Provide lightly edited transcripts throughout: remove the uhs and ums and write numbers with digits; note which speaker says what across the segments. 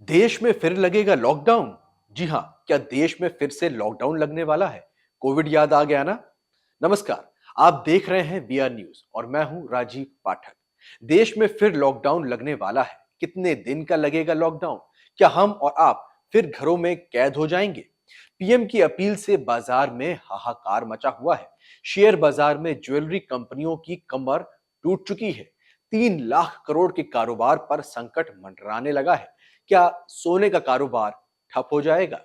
Speaker 1: देश में फिर लगेगा लॉकडाउन। जी हां, क्या देश में फिर से लॉकडाउन लगने वाला है? कोविड याद आ गया ना? नमस्कार, आप देख रहे हैं बीआर न्यूज और मैं हूं राजीव पाठक। देश में फिर लॉकडाउन लगने वाला है। कितने दिन का लगेगा लॉकडाउन? क्या हम और आप फिर घरों में कैद हो जाएंगे? पीएम की अपील से बाजार में हाहाकार मचा हुआ है। शेयर बाजार में ज्वेलरी कंपनियों की कमर टूट चुकी है। 3 लाख करोड़ के कारोबार पर संकट मंडराने लगा है। क्या सोने का कारोबार ठप हो जाएगा?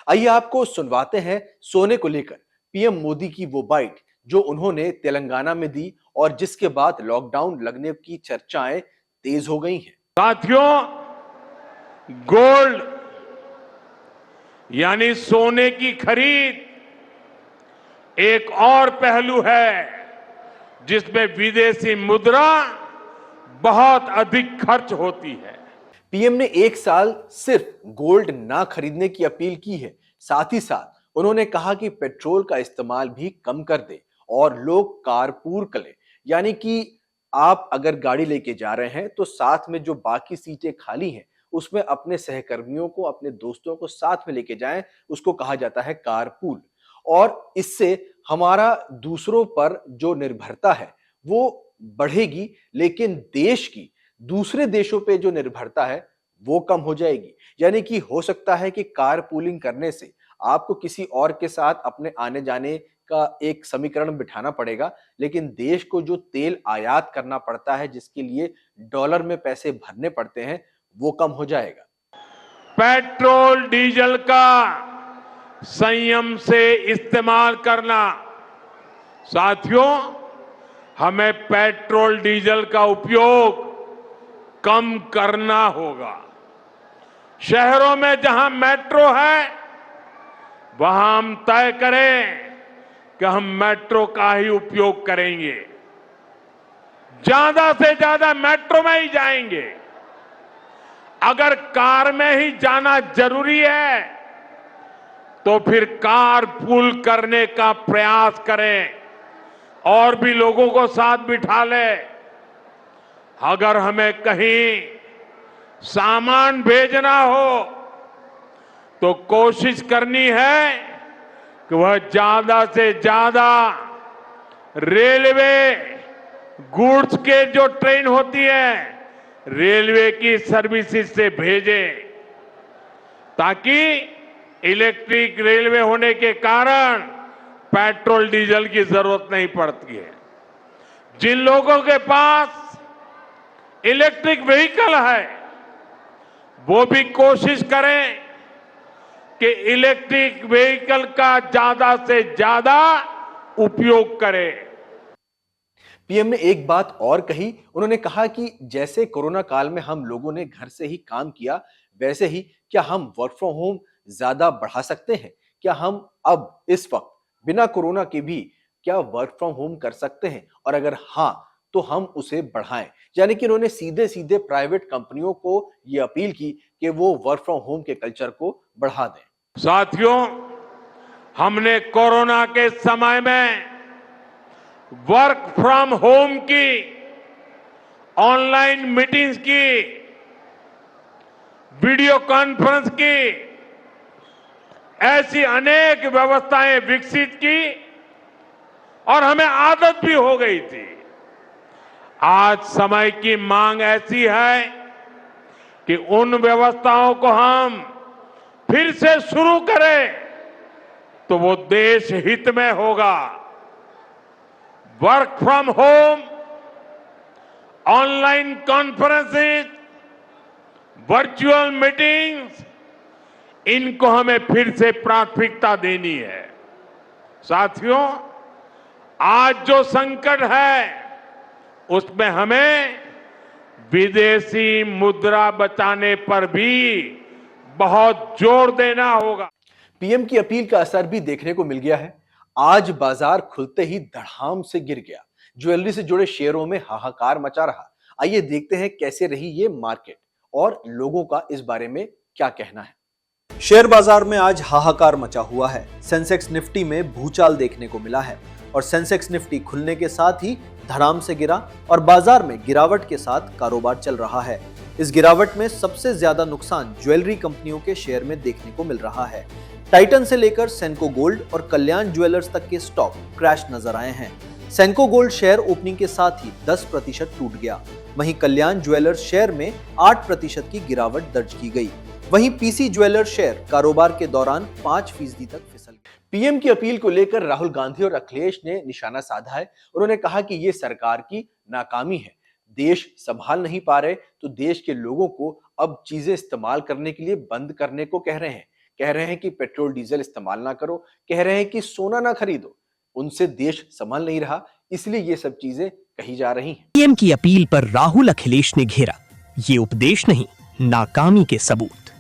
Speaker 1: आइए आपको सुनवाते हैं सोने को लेकर पीएम मोदी की वो बाइट जो उन्होंने तेलंगाना में दी और जिसके बाद लॉकडाउन लगने की चर्चाएं तेज हो गई हैं।
Speaker 2: साथियों, गोल्ड यानी सोने की खरीद एक और पहलू है जिसमें विदेशी मुद्रा बहुत अधिक खर्च होती है।
Speaker 1: पीएम ने एक साल सिर्फ गोल्ड ना खरीदने की अपील की है। साथ ही साथ उन्होंने कहा कि पेट्रोल का इस्तेमाल भी कम कर दे और लोग कारपूल करें, यानी कि आप अगर गाड़ी लेके जा रहे हैं तो साथ में जो बाकी सीटें खाली हैं उसमें अपने सहकर्मियों को, अपने दोस्तों को साथ में लेके जाएं। उसको कहा जाता है कारपूल। और इससे हमारा दूसरों पर जो निर्भरता है वो बढ़ेगी, लेकिन देश की दूसरे देशों पे जो निर्भरता है वो कम हो जाएगी। यानी कि हो सकता है कि कार पूलिंग करने से आपको किसी और के साथ अपने आने जाने का एक समीकरण बिठाना पड़ेगा, लेकिन देश को जो तेल आयात करना पड़ता है, जिसके लिए डॉलर में पैसे भरने पड़ते हैं, वो कम हो जाएगा।
Speaker 2: पेट्रोल डीजल का संयम से इस्तेमाल करना। साथियों, हमें पेट्रोल डीजल का उपयोग कम करना होगा। शहरों में जहां मेट्रो है वहां हम तय करें कि हम मेट्रो का ही उपयोग करेंगे, ज्यादा से ज्यादा मेट्रो में ही जाएंगे। अगर कार में ही जाना जरूरी है तो फिर कार पूल करने का प्रयास करें और भी लोगों को साथ बिठा ले। अगर हमें कहीं सामान भेजना हो तो कोशिश करनी है कि वह ज्यादा से ज्यादा रेलवे गुड्स के जो ट्रेन होती है रेलवे की सर्विसेज से भेजें, ताकि इलेक्ट्रिक रेलवे होने के कारण पेट्रोल डीजल की जरूरत नहीं पड़ती है। जिन लोगों के पास इलेक्ट्रिक व्हीकल है वो भी कोशिश करें कि इलेक्ट्रिक व्हीकल का ज्यादा से ज्यादा उपयोग करें।
Speaker 1: पीएम ने एक बात और कही। उन्होंने कहा कि जैसे कोरोना काल में हम लोगों ने घर से ही काम किया, वैसे ही क्या हम वर्क फ्रॉम होम ज्यादा बढ़ा सकते हैं? क्या हम अब इस वक्त बिना कोरोना के भी क्या वर्क फ्रॉम होम कर सकते हैं? और अगर हाँ, तो हम उसे बढ़ाएं। यानी कि उन्होंने सीधे सीधे प्राइवेट कंपनियों को यह अपील की कि वो वर्क फ्रॉम होम के कल्चर को बढ़ा दें।
Speaker 2: साथियों, हमने कोरोना के समय में वर्क फ्रॉम होम की, ऑनलाइन मीटिंग्स की, वीडियो कॉन्फ्रेंस की, ऐसी अनेक व्यवस्थाएं विकसित की और हमें आदत भी हो गई थी। आज समय की मांग ऐसी है कि उन व्यवस्थाओं को हम फिर से शुरू करें तो वो देश हित में होगा। Work from home, online conferences, virtual meetings, इनको हमें फिर से प्राथमिकता देनी है। साथियों, आज जो संकट है उसमें हमें विदेशी मुद्रा बचाने पर भी बहुत जोर देना होगा।
Speaker 1: पीएम की अपील का असर भी देखने को मिल गया है। आज बाजार खुलते ही धड़ाम से गिर गया। ज्वेलरी से जुड़े शेयरों में हाहाकार मचा रहा। आइए देखते हैं कैसे रही ये मार्केट और लोगों का इस बारे में क्या कहना है। शेयर बाजार में आज हाहाकार मचा हुआ है। सेंसेक्स निफ्टी में भूचाल देखने को मिला है और सेंसेक्स निफ्टी खुलने के साथ ही धड़ाम से गिरा और बाजार में गिरावट के साथ कारोबार चल रहा है।
Speaker 3: इस गिरावट में सबसे ज्यादा नुकसान ज्वेलरी कंपनियों के शेयर में देखने को मिल रहा है। टाइटन से लेकर सेंको गोल्ड और कल्याण ज्वेलर्स तक के स्टॉक क्रैश नजर आए हैं। सेंको गोल्ड शेयर ओपनिंग के साथ ही 10% टूट गया। वहीं कल्याण ज्वेलर्स शेयर में 8% की गिरावट दर्ज की गई। वहीं पीसी ज्वेलर्स शेयर कारोबार के दौरान 5% तक फिसल गया।
Speaker 1: पीएम की अपील को लेकर राहुल गांधी और अखिलेश ने निशाना साधा है। उन्होंने कहा कि ये सरकार की नाकामी है। देश संभाल नहीं पा रहे तो देश के लोगों को अब चीजें इस्तेमाल करने के लिए बंद करने को कह रहे हैं। कह रहे हैं कि पेट्रोल डीजल इस्तेमाल ना करो, कह रहे हैं कि सोना ना खरीदो। उनसे देश संभल नहीं रहा, इसलिए ये सब चीजें कही जा रही हैं।
Speaker 4: पीएम की अपील पर राहुल अखिलेश ने घेरा, ये उपदेश नहीं, नाकामी के सबूत।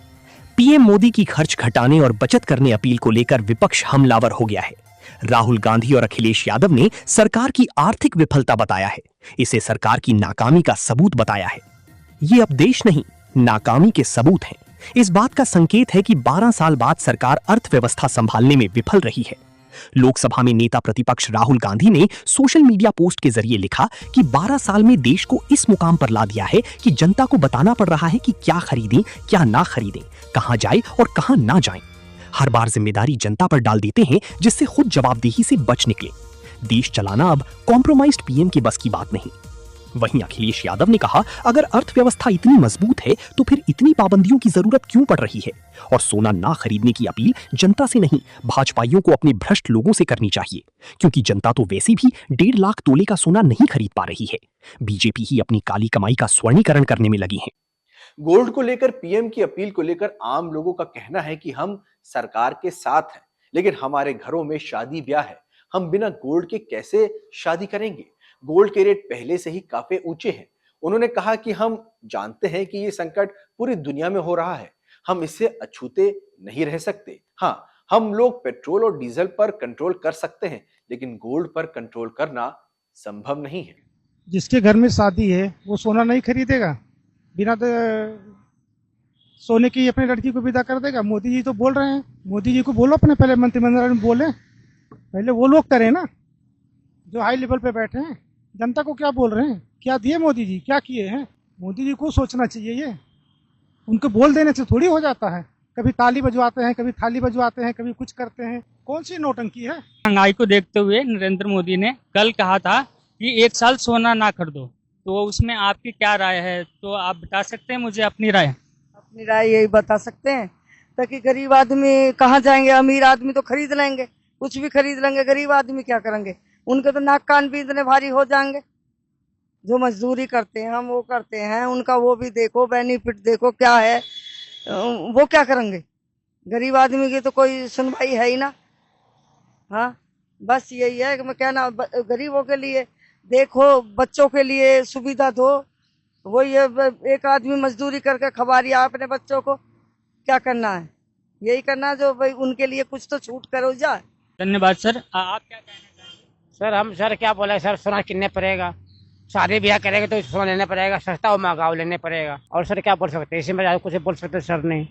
Speaker 4: पीएम मोदी की खर्च घटाने और बचत करने अपील को लेकर विपक्ष हमलावर हो गया है। राहुल गांधी और अखिलेश यादव ने सरकार की आर्थिक विफलता बताया है, इसे सरकार की नाकामी का सबूत बताया है। ये उपदेश नहीं, नाकामी के सबूत हैं। इस बात का संकेत है कि 12 साल बाद सरकार अर्थव्यवस्था संभालने में विफल रही है। लोकसभा में नेता प्रतिपक्ष राहुल गांधी ने सोशल मीडिया पोस्ट के जरिए लिखा कि 12 साल में देश को इस मुकाम पर ला दिया है कि जनता को बताना पड़ रहा है कि क्या खरीदें, क्या ना खरीदें, कहां जाए और कहां ना जाएं। हर बार जिम्मेदारी जनता पर डाल देते हैं, जिससे खुद जवाबदेही से बच निकले। देश चलाना अब कॉम्प्रोमाइज्ड पीएम के बस की बात नहीं। वहीं अखिलेश यादव ने कहा, अगर अर्थव्यवस्था इतनी मजबूत है तो फिर इतनी पाबंदियों की जरूरत क्यों पड़ रही है? और सोना ना खरीदने की अपील जनता से नहीं, भाजपाइयों को अपने भ्रष्ट लोगों से करनी चाहिए, क्योंकि जनता तो वैसे भी 1.5 लाख तोले का सोना नहीं खरीद पा रही है। बीजेपी ही अपनी काली कमाई का स्वर्णीकरण करने में लगी है।
Speaker 1: गोल्ड को लेकर पीएम की अपील को लेकर आम लोगों का कहना है कि हम सरकार के साथ हैं, लेकिन हमारे घरों में शादी ब्याह है, हम बिना गोल्ड के कैसे शादी करेंगे? गोल्ड के रेट पहले से ही काफी ऊंचे हैं। उन्होंने कहा कि हम जानते हैं कि ये संकट पूरी दुनिया में हो रहा है, हम इससे अछूते नहीं रह सकते। हाँ, हम लोग पेट्रोल और डीजल पर कंट्रोल कर सकते हैं, लेकिन गोल्ड पर कंट्रोल करना संभव नहीं है।
Speaker 5: जिसके घर में शादी है वो सोना नहीं खरीदेगा, बिना सोने की अपनी लड़की को विदा कर देगा। मोदी जी तो बोल रहे हैं, मोदी जी को बोलो अपने पहले मंत्रिमंडल में बोले, पहले वो लोग करें ना जो हाई लेवल पे बैठे हैं। जनता को क्या बोल रहे हैं, क्या दिए मोदी जी, क्या किए हैं? मोदी जी को सोचना चाहिए। ये उनको बोल देने से थोड़ी हो जाता है। कभी ताली बजवाते हैं, कभी थाली बजवाते हैं, कभी कुछ करते हैं। कौन सी नौटंकी है?
Speaker 6: महंगाई को देखते हुए नरेंद्र मोदी ने कल कहा था कि 1 साल सोना ना खरीदो, तो उसमें आपकी क्या राय है? तो आप बता सकते हैं मुझे अपनी राय?
Speaker 7: अपनी राय यही बता सकते हैं ताकि गरीब आदमी कहाँ जाएंगे? अमीर आदमी तो खरीद लेंगे, कुछ भी खरीद लेंगे, गरीब आदमी क्या करेंगे? उनके तो नाक कान भी इतने भारी हो जाएंगे। जो मजदूरी करते हैं, हम वो करते हैं, उनका वो भी देखो, बेनिफिट देखो क्या है, वो क्या करेंगे? गरीब आदमी की तो कोई सुनवाई है ही ना। हाँ, बस यही है कि मैं कहना, गरीबों के लिए देखो, बच्चों के लिए सुविधा दो। वो ये एक आदमी मजदूरी करके खवा रही है अपने बच्चों को, क्या करना है? यही करना जो भाई उनके लिए कुछ तो छूट करो जाए।
Speaker 6: धन्यवाद सर। आप क्या कहना चाहेंगे?
Speaker 8: सर हम सर क्या बोले सर, सोना किनने पड़ेगा, शादी ब्याह करेंगे तो सोना लेना पड़ेगा, सस्ता हो महंगा हो लेने पड़ेगा। और सर क्या बोल सकते हैं इसी में, कुछ बोल सकते सर नहीं।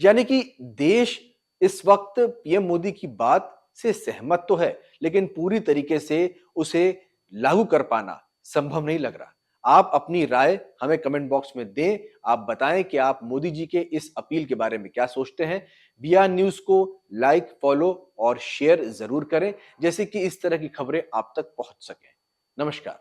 Speaker 1: यानी कि देश इस वक्त पीएम मोदी की बात से सहमत तो है, लेकिन पूरी तरीके से उसे लागू कर पाना संभव नहीं लग रहा। आप अपनी राय हमें कमेंट बॉक्स में दें। आप बताएं कि आप मोदी जी के इस अपील के बारे में क्या सोचते हैं। BR न्यूज को लाइक, फॉलो और शेयर जरूर करें, जैसे कि इस तरह की खबरें आप तक पहुंच सकें। नमस्कार।